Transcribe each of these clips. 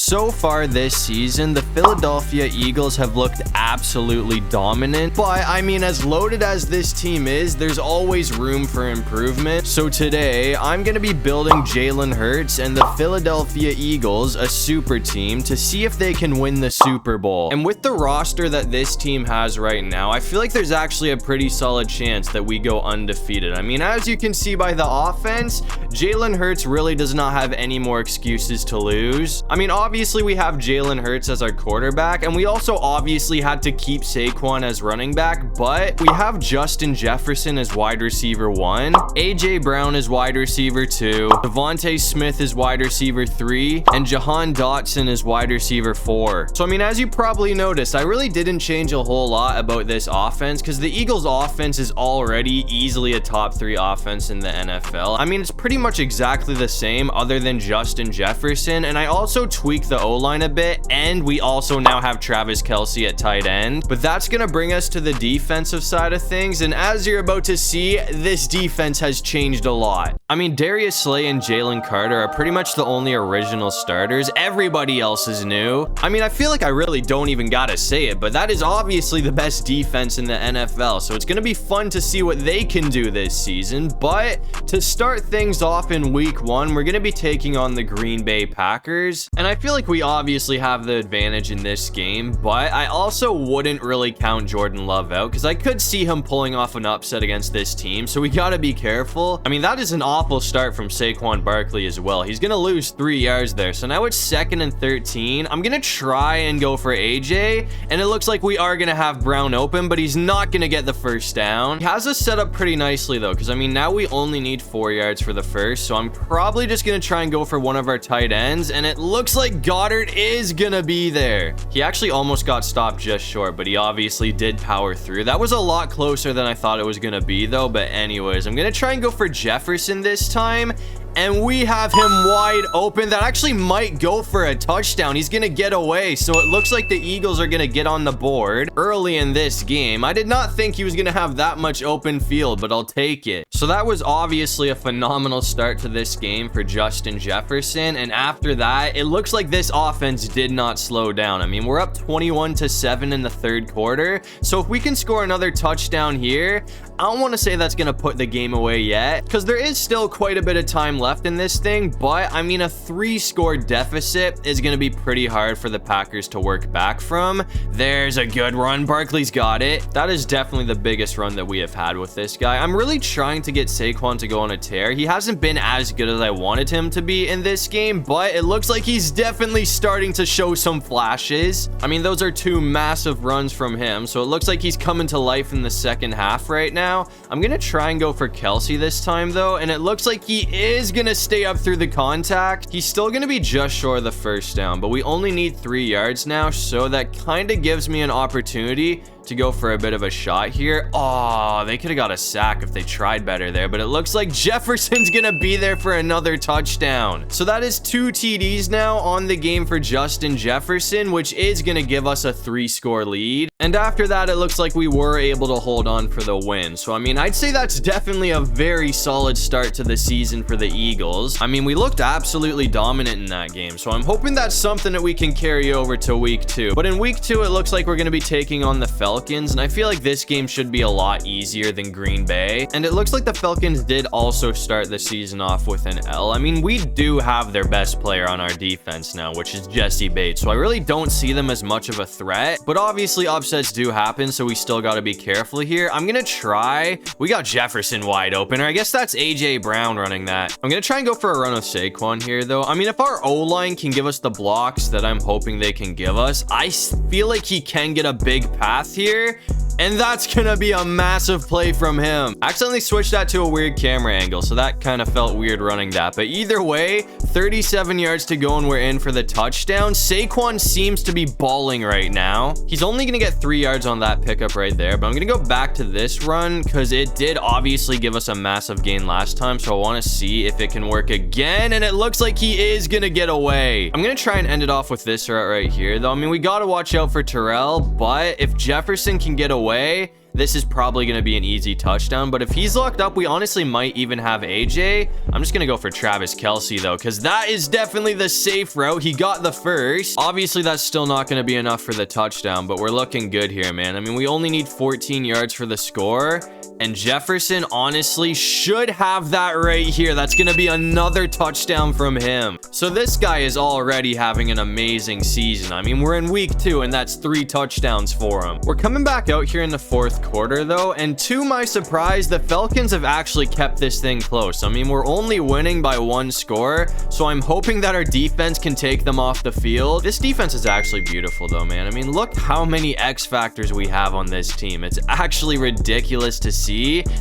So far this season, the Philadelphia Eagles have looked absolutely dominant, but I mean, as loaded as this team is, there's always room for improvement. So today, I'm going to be building Jalen Hurts and the Philadelphia Eagles, a super team, to see if they can win the Super Bowl. And with the roster that this team has right now, I feel like there's actually a pretty solid chance that we go undefeated. I mean, as you can see by the offense, Jalen Hurts really does not have any more excuses to lose. I mean, obviously we have Jalen Hurts as our quarterback, and we also obviously had to keep Saquon as running back, but we have Justin Jefferson as wide receiver 1, AJ Brown as wide receiver 2, Devontae Smith is wide receiver 3, and Jahan Dotson is wide receiver 4. So I mean, as you probably noticed, I really didn't change a whole lot about this offense because the Eagles offense is already easily a top 3 offense in the NFL. I mean, it's pretty much exactly the same other than Justin Jefferson, and I also tweaked the O-line a bit, and we also now have Travis Kelce at tight end. But that's gonna bring us to the defensive side of things, and as you're about to see, this defense has changed a lot. I mean, Darius Slay and Jalen Carter are pretty much the only original starters. Everybody else is new. I mean, I feel like I really don't even gotta say it, but that is obviously the best defense in the NFL, so it's gonna be fun to see what they can do this season. But to start things off in week 1, we're gonna be taking on the Green Bay Packers, and I feel like we obviously have the advantage in this game, but I also wouldn't really count Jordan Love out because I could see him pulling off an upset against this team, so we gotta be careful. I mean, that is an awful start from Saquon Barkley as well. He's gonna lose 3 yards there, so now it's 2nd and 13. I'm gonna try and go for AJ, and it looks like we are gonna have Brown open, but he's not gonna get the first down. He has us set up pretty nicely though, because I mean, now we only need 4 yards for the first, so I'm probably just gonna try and go for one of our tight ends, and it looks like Goddard is gonna be there. He actually almost got stopped just short, but he obviously did power through. That was a lot closer than I thought it was gonna be though, but anyways, I'm gonna try and go for Jefferson this time, and we have him wide open. That actually might go for a touchdown. He's gonna get away, so it looks like the Eagles are gonna get on the board early in this game. I did not think he was gonna have that much open field, but I'll take it. So that was obviously a phenomenal start to this game for Justin Jefferson, and after that, it looks like this offense did not slow down. I mean, we're up 21-7 in the 3rd quarter, so if we can score another touchdown here, I don't want to say that's gonna put the game away yet, because there is still quite a bit of time left in this thing, but I mean, a 3-score deficit is going to be pretty hard for the Packers to work back from. There's a good run. Barkley's got it. That is definitely the biggest run that we have had with this guy. I'm really trying to get Saquon to go on a tear. He hasn't been as good as I wanted him to be in this game, but it looks like he's definitely starting to show some flashes. I mean, those are 2 massive runs from him, so it looks like he's coming to life in the second half right now. I'm going to try and go for Kelce this time though, and it looks like he is gonna stay up through the contact. He's still gonna be just short of the first down, but we only need 3 yards now, so that kind of gives me an opportunity to go for a bit of a shot here. Oh, they could have got a sack if they tried better there, but it looks like Jefferson's gonna be there for another touchdown. So that is 2 TDs now on the game for Justin Jefferson, which is gonna give us a 3-score lead. And after that, it looks like we were able to hold on for the win. So I mean, I'd say that's definitely a very solid start to the season for the Eagles. I mean, we looked absolutely dominant in that game, so I'm hoping that's something that we can carry over to week 2. But in week 2, it looks like we're gonna be taking on the Falcons, and I feel like this game should be a lot easier than Green Bay. And it looks like the Falcons did also start the season off with an L. I mean, we do have their best player on our defense now, which is Jesse Bates, so I really don't see them as much of a threat, but obviously upsets do happen, so we still got to be careful here. I'm gonna try. We got Jefferson wide open, or I guess that's AJ Brown running that. I'm gonna try and go for a run with Saquon here though. I mean, if our O-line can give us the blocks that I'm hoping they can give us, I feel like he can get a big path here, and that's gonna be a massive play from him. I accidentally switched that to a weird camera angle, so that kind of felt weird running that, but either way, 37 yards to go and we're in for the touchdown. Saquon seems to be balling right now. He's only gonna get 3 yards on that pickup right there, but I'm gonna go back to this run because it did obviously give us a massive gain last time, so I want to see if it can work again, and it looks like he is gonna get away. I'm gonna try and end it off with this route right here though. I mean, we gotta watch out for Terrell, but if Jefferson can get away, this is probably going to be an easy touchdown. But if he's locked up, we honestly might even have AJ. I'm just going to go for Travis Kelce, though, because that is definitely the safe route. He got the first. Obviously, that's still not going to be enough for the touchdown, but we're looking good here, man. I mean, we only need 14 yards for the score. And Jefferson, honestly, should have that right here. That's going to be another touchdown from him. So this guy is already having an amazing season. I mean, we're in week 2, and that's 3 touchdowns for him. We're coming back out here in the fourth quarter, though, and to my surprise, the Falcons have actually kept this thing close. I mean, we're only winning by 1 score, so I'm hoping that our defense can take them off the field. This defense is actually beautiful, though, man. I mean, look how many X factors we have on this team. It's actually ridiculous to see.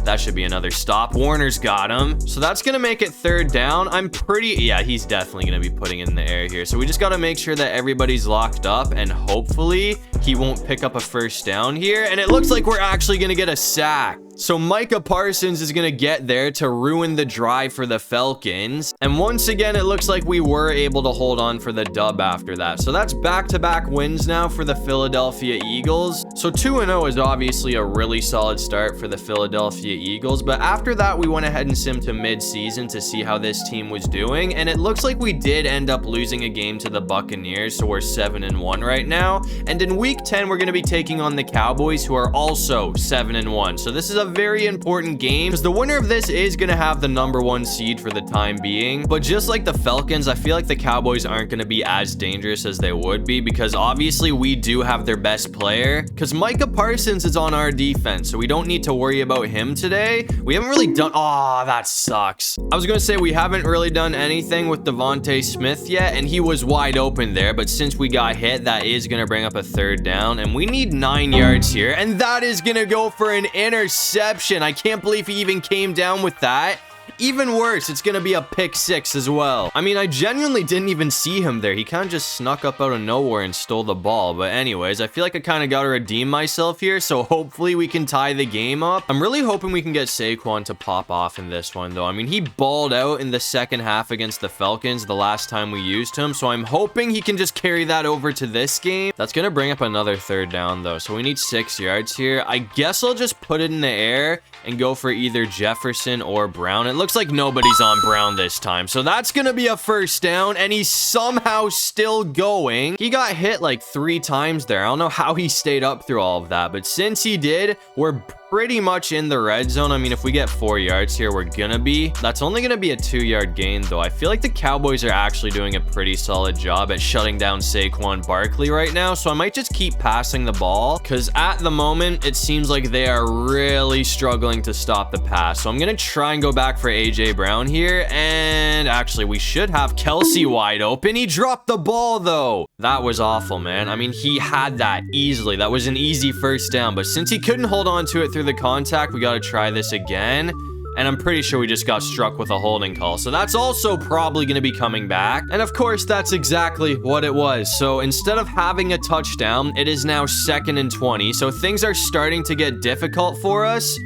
That should be another stop. Warner's got him. So that's going to make it 3rd down. Yeah, he's definitely going to be putting it in the air here. So we just got to make sure that everybody's locked up, and hopefully he won't pick up a 1st down here. And it looks like we're actually going to get a sack. So Micah Parsons is going to get there to ruin the drive for the Falcons. And once again, it looks like we were able to hold on for the dub after that. So that's back-to-back wins now for the Philadelphia Eagles. So 2-0 is obviously a really solid start for the Philadelphia Eagles. But after that, we went ahead and simmed to mid-season to see how this team was doing. And it looks like we did end up losing a game to the Buccaneers. So we're 7-1 right now. And in week 10, we're going to be taking on the Cowboys, who are also 7-1. So this is a very important game because the winner of this is going to have the #1 seed for the time being. But just like the Falcons, I feel like the Cowboys aren't going to be as dangerous as they would be, because obviously we do have their best player, because Micah Parsons is on our defense, so we don't need to worry about him today. We haven't really done... Oh, that sucks. I was going to say we haven't really done anything with Devontae Smith yet, and he was wide open there, but since we got hit, that is going to bring up a 3rd down, and we need 9 yards here, and that is going to go for an interception. I can't believe he even came down with that. Even worse, it's gonna be a pick 6 as well. I mean, I genuinely didn't even see him there. He kind of just snuck up out of nowhere and stole the ball. But anyways, I feel like I kind of got to redeem myself here, so hopefully we can tie the game up. I'm really hoping we can get Saquon to pop off in this one, though. I mean, he balled out in the second half against the Falcons the last time we used him, so I'm hoping he can just carry that over to this game. That's gonna bring up another 3rd down, though, so we need 6 yards here. I guess I'll just put it in the air and go for either Jefferson or Brown. It looks like nobody's on Brown this time, so that's gonna be a 1st down, and he's somehow still going. He got hit like 3 times there. I don't know how he stayed up through all of that, but since he did, we're pretty much in the red zone. I mean, if we get 4 yards here, we're gonna be. That's only gonna be a 2-yard gain, though. I feel like the Cowboys are actually doing a pretty solid job at shutting down Saquon Barkley right now, so I might just keep passing the ball, because at the moment, it seems like they are really struggling to stop the pass. So I'm gonna try and go back for AJ Brown here, and actually, we should have Kelce wide open. He dropped the ball, though. That was awful, man. I mean, he had that easily. That was an easy 1st down, but since he couldn't hold on to it through the contact, we got to try this again. And I'm pretty sure we just got struck with a holding call. So that's also probably going to be coming back. And of course, that's exactly what it was. So instead of having a touchdown, it is now 2nd and 20. So things are starting to get difficult for us.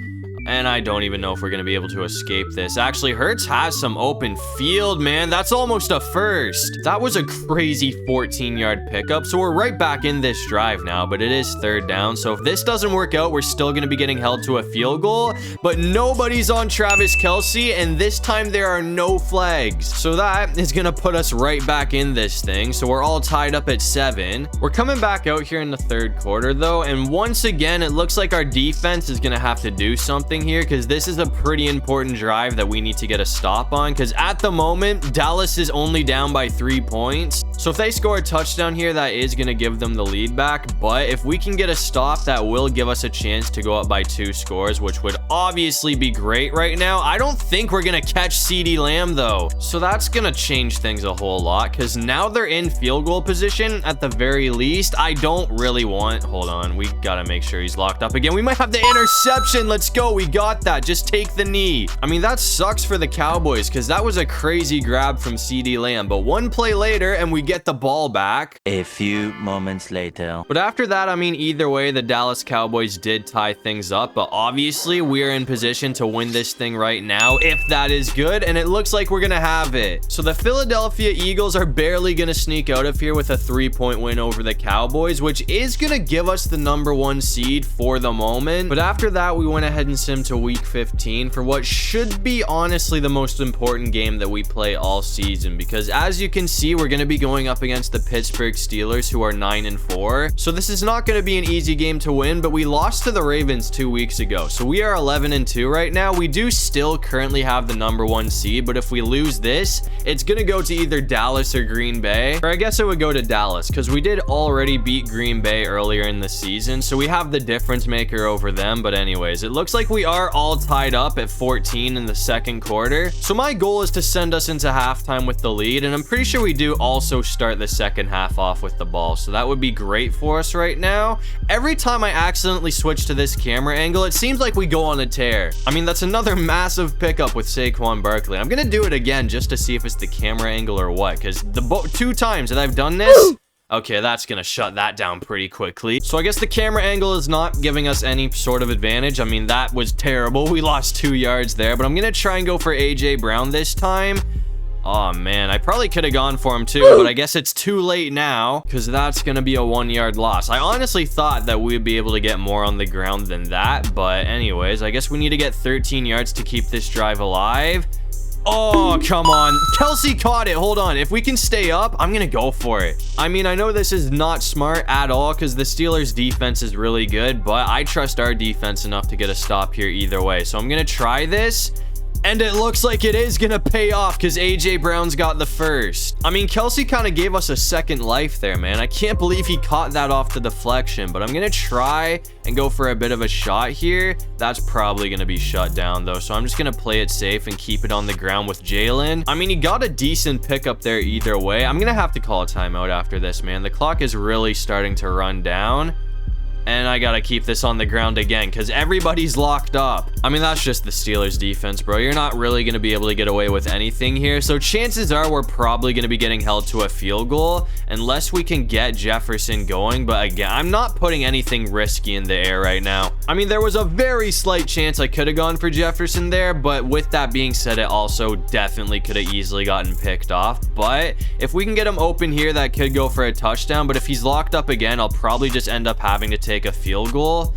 And I don't even know if we're going to be able to escape this. Actually, Hurts has some open field, man. That's almost a 1st. That was a crazy 14-yard pickup. So we're right back in this drive now, but it is 3rd down. So if this doesn't work out, we're still going to be getting held to a field goal. But nobody's on Travis Kelce, and this time there are no flags. So that is going to put us right back in this thing. So we're all tied up at 7. We're coming back out here in the 3rd quarter, though. And once again, it looks like our defense is going to have to do something here, because this is a pretty important drive that we need to get a stop on, because at the moment Dallas is only down by 3 points. So if they score a touchdown here, that is going to give them the lead back, but if we can get a stop, that will give us a chance to go up by 2 scores, which would obviously be great right now. I don't think we're going to catch CeeDee Lamb, though, so that's going to change things a whole lot, because now they're in field goal position at the very least. I don't really want... Hold on, we got to make sure he's locked up again. We might have the interception. Let's go. we got that. Just take the knee. I mean, that sucks for the Cowboys because that was a crazy grab from CeeDee Lamb. But one play later and we get the ball back. A few moments later. But after that, I mean, either way, the Dallas Cowboys did tie things up. But obviously, we are in position to win this thing right now, if that is good. And it looks like we're going to have it. So the Philadelphia Eagles are barely going to sneak out of here with a 3-point win over the Cowboys, which is going to give us the #1 seed for the moment. But after that, we went ahead and simmed to week 15 for what should be honestly the most important game that we play all season, because as you can see, we're going to be going up against the Pittsburgh Steelers, who are 9-4. So this is not going to be an easy game to win, but we lost to the Ravens 2 weeks ago. So we are 11-2 right now. We do still currently have the #1 seed, but if we lose this, it's going to go to either Dallas or Green Bay. Or I guess it would go to Dallas because we did already beat Green Bay earlier in the season. So we have the difference maker over them. But anyways, it looks like we are all tied up at 14 in the second quarter. So my goal is to send us into halftime with the lead. And I'm pretty sure we do also start the second half off with the ball. So that would be great for us right now. Every time I accidentally switch to this camera angle, it seems like we go on a tear. I mean, that's another massive pickup with Saquon Barkley. I'm going to do it again just to see if it's the camera angle or what, because the 2 times that I've done this, okay, that's gonna shut that down pretty quickly. So I guess the camera angle is not giving us any sort of advantage. I mean, that was terrible. We lost 2 yards there, but I'm gonna try and go for AJ Brown this time. Oh man, I probably could have gone for him too, but I guess it's too late now because that's gonna be a 1-yard loss. I honestly thought that we'd be able to get more on the ground than that, but anyways, I guess we need to get 13 yards to keep this drive alive. Oh, come on. Kelsey caught it. Hold on. If we can stay up, I'm going to go for it. I mean, I know this is not smart at all because the Steelers' defense is really good, but I trust our defense enough to get a stop here either way. So I'm going to try this. And it looks like it is going to pay off because AJ Brown's got the first. I mean, Kelsey kind of gave us a second life there, man. I can't believe he caught that off the deflection, but I'm going to try and go for a bit of a shot here. That's probably going to be shut down, though, so I'm just going to play it safe and keep it on the ground with Jalen. I mean, he got a decent pickup there either way. I'm going to have to call a timeout after this, man. The clock is really starting to run down. And I gotta keep this on the ground again because everybody's locked up. I mean, that's just the Steelers defense, bro. You're not really gonna be able to get away with anything here. So chances are we're probably gonna be getting held to a field goal unless we can get Jefferson going. But again, I'm not putting anything risky in the air right now. I mean, there was a very slight chance I could have gone for Jefferson there, but with that being said, it also definitely could have easily gotten picked off. But if we can get him open here, that could go for a touchdown. But if he's locked up again, I'll probably just end up having to take a field goal.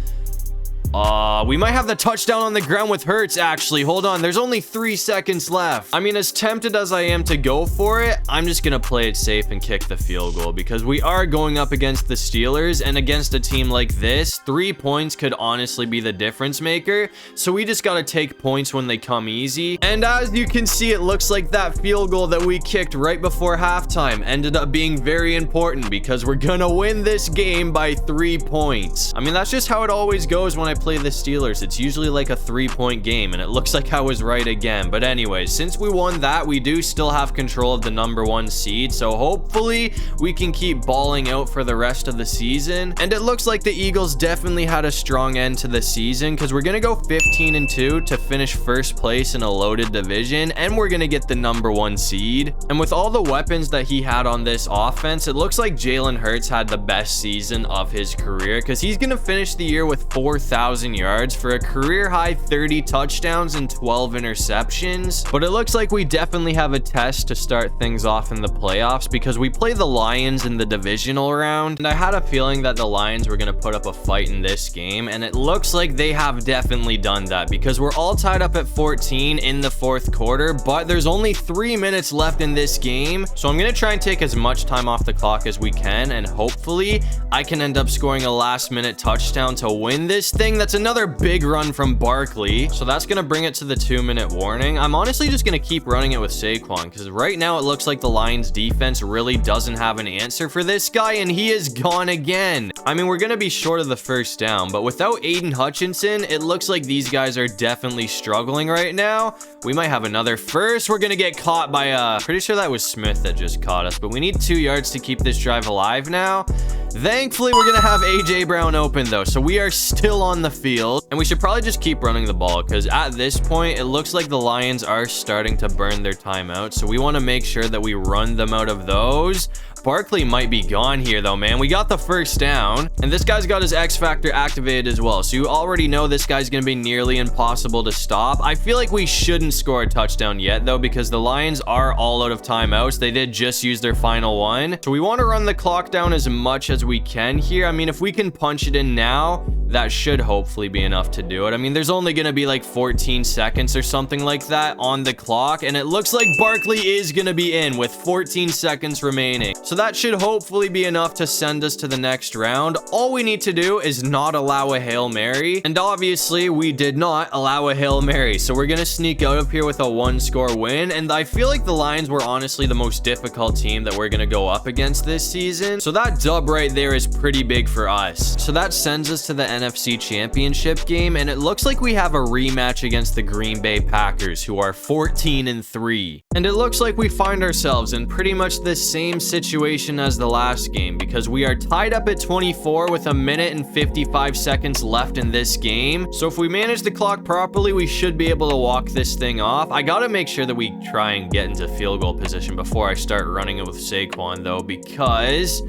We might have the touchdown on the ground with Hurts, actually. Hold on, there's only 3 seconds left. I mean, as tempted as I am to go for it, I'm just gonna play it safe and kick the field goal because we are going up against the Steelers, and against a team like this, 3 points could honestly be the difference maker. So we just gotta take points when they come easy. And as you can see, it looks like that field goal that we kicked right before halftime ended up being very important because we're gonna win this game by 3 points. I mean, that's just how it always goes when I play the Steelers. It's usually like a 3-point game, and it looks like I was right again. But anyways, since we won that, we do still have control of the #1 seed, so hopefully we can keep balling out for the rest of the season. And it looks like the Eagles definitely had a strong end to the season because we're gonna go 15-2 to finish first place in a loaded division, and we're gonna get the #1 seed. And with all the weapons that he had on this offense, it looks like Jalen Hurts had the best season of his career because he's gonna finish the year with 4,000 yards for a career high 30 touchdowns and 12 interceptions. But it looks like we definitely have a test to start things off in the playoffs because we play the Lions in the divisional round, and I had a feeling that the Lions were going to put up a fight in this game, and it looks like they have definitely done that because we're all tied up at 14 in the fourth quarter, but there's only 3 minutes left in this game, so I'm going to try and take as much time off the clock as we can, and hopefully I can end up scoring a last-minute touchdown to win this thing. That's another big run from Barkley, so that's gonna bring it to the 2-minute warning. I'm honestly just gonna keep running it with Saquon because right now it looks like the Lions defense really doesn't have an answer for this guy, and he is gone again. I mean, we're gonna be short of the first down, but without Aiden Hutchinson, it looks like these guys are definitely struggling right now. We might have another first. We're gonna get caught by pretty sure that was Smith that just caught us, but we need 2 yards to keep this drive alive now. Thankfully, we're going to have AJ Brown open, though, so we are still on the field. And we should probably just keep running the ball because at this point, it looks like the Lions are starting to burn their timeouts. So we want to make sure that we run them out of those. Barkley might be gone here, though, man. We got the first down, and this guy's got his X Factor activated as well. So you already know this guy's going to be nearly impossible to stop. I feel like we shouldn't score a touchdown yet, though, because the Lions are all out of timeouts. They did just use their final one. So we want to run the clock down as much as we can here. I mean, if we can punch it in now, that should hopefully be enough to do it. I mean, there's only going to be like 14 seconds or something like that on the clock, and it looks like Barkley is going to be in with 14 seconds remaining. So that should hopefully be enough to send us to the next round. All we need to do is not allow a Hail Mary, and obviously we did not allow a Hail Mary, so we're going to sneak out of here with a one-score win. And I feel like the Lions were honestly the most difficult team that we're going to go up against this season, so that dub right there is pretty big for us. So that sends us to the NFC Championship game, and it looks like we have a rematch against the Green Bay Packers, who are 14-3. And it looks like we find ourselves in pretty much the same situation as the last game, because we are tied up at 24 with a minute and 55 seconds left in this game. So if we manage the clock properly, we should be able to walk this thing off. I gotta make sure that we try and get into field goal position before I start running it with Saquon, though, because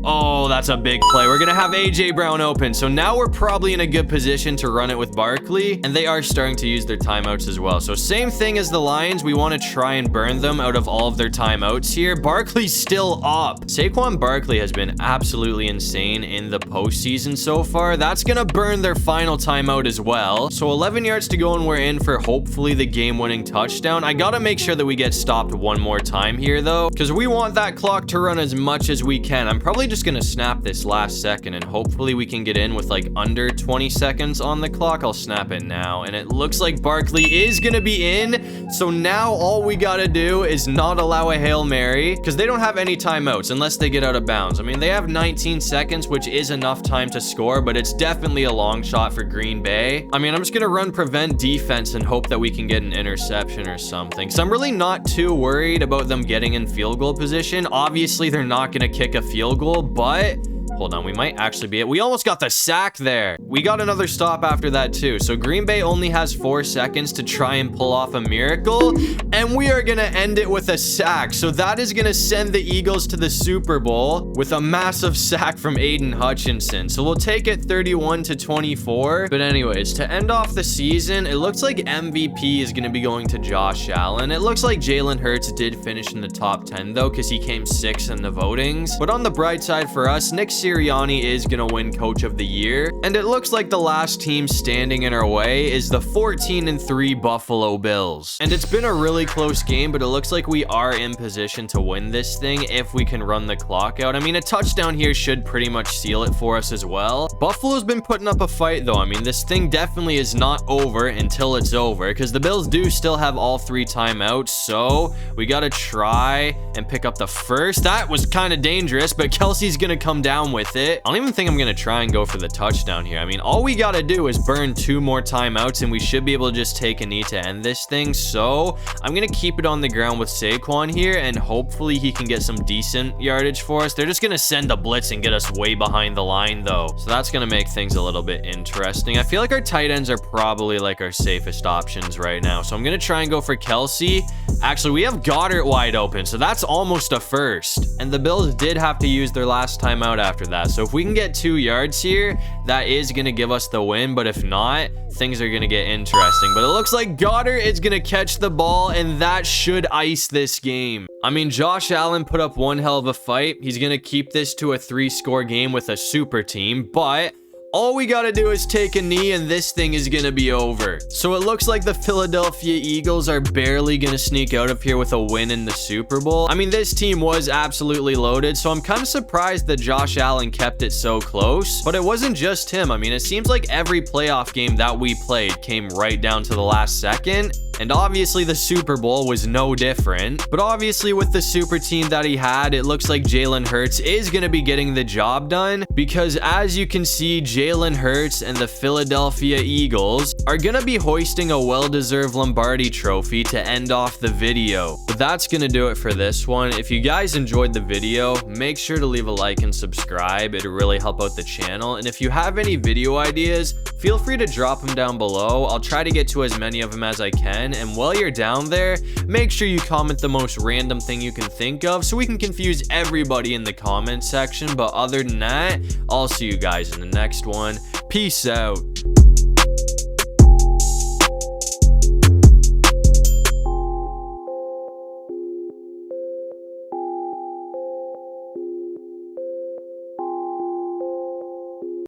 oh, that's a big play. We're going to have AJ Brown open. So now we're probably in a good position to run it with Barkley. And they are starting to use their timeouts as well. So same thing as the Lions. We want to try and burn them out of all of their timeouts here. Barkley's still up. Saquon Barkley has been absolutely insane in the postseason so far. That's going to burn their final timeout as well. So 11 yards to go and we're in for hopefully the game-winning touchdown. I got to make sure that we get stopped one more time here, though, because we want that clock to run as much as we can. I'm probably just gonna snap this last second and hopefully we can get in with like under 20 seconds on the clock. I'll snap it now, and it looks like Barkley is gonna be in. So now all we gotta do is not allow a Hail Mary, because they don't have any timeouts unless they get out of bounds. I mean, they have 19 seconds, which is enough time to score, but it's definitely a long shot for Green Bay. I mean, I'm just gonna run prevent defense and hope that we can get an interception or something. So I'm really not too worried about them getting in field goal position. Obviously, they're not gonna kick a field goal, but hold on, we might actually be it. We almost got the sack there. We got another stop after that too. So Green Bay only has 4 seconds to try and pull off a miracle, and we are gonna end it with a sack. So that is gonna send the Eagles to the Super Bowl with a massive sack from Aiden Hutchinson. So we'll take it 31-24. But anyways, to end off the season, it looks like MVP is gonna be going to Josh Allen. It looks like Jalen Hurts did finish in the top 10 though, because he came 6th in the votings. But on the bright side for us, Nick Sirianni is gonna win Coach of the Year, and it looks like the last team standing in our way is the 14-3 Buffalo Bills. And it's been a really close game, but it looks like we are in position to win this thing if we can run the clock out. I mean, a touchdown here should pretty much seal it for us as well. Buffalo's been putting up a fight though. I mean, this thing definitely is not over until it's over, because the Bills do still have all 3 timeouts, so we gotta try and pick up the first. That was kind of dangerous, but Kelsey's gonna come down with it. I don't even think I'm gonna try and go for the touchdown here. I mean, all we gotta do is burn 2 more timeouts and we should be able to just take a knee to end this thing. So I'm gonna keep it on the ground with Saquon here, and hopefully he can get some decent yardage for us. They're just gonna send a blitz and get us way behind the line though, so that's gonna make things a little bit interesting. I feel like our tight ends are probably like our safest options right now, so I'm gonna try and go for Kelsey. Actually, we have Goddard wide open, so that's almost a first, and the Bills did have to use their last timeout after that. So if we can get 2 yards here, that is going to give us the win. But if not, things are going to get interesting. But it looks like Goddard is going to catch the ball, and that should ice this game. I mean, Josh Allen put up one hell of a fight. He's going to keep this to a 3-score game with a super team, but all we gotta do is take a knee and this thing is gonna be over. So it looks like the Philadelphia Eagles are barely gonna sneak out of here with a win in the Super Bowl. I mean, this team was absolutely loaded, so I'm kind of surprised that Josh Allen kept it so close. But it wasn't just him. I mean, it seems like every playoff game that we played came right down to the last second. And obviously the Super Bowl was no different. But obviously with the super team that he had, it looks like Jalen Hurts is going to be getting the job done, because as you can see, Jalen Hurts and the Philadelphia Eagles are going to be hoisting a well-deserved Lombardi trophy to end off the video. But that's going to do it for this one. If you guys enjoyed the video, make sure to leave a like and subscribe. It'll really help out the channel. And if you have any video ideas, feel free to drop them down below. I'll try to get to as many of them as I can. And while you're down there, make sure you comment the most random thing you can think of so we can confuse everybody in the comment section. But other than that, I'll see you guys in the next one. Peace out.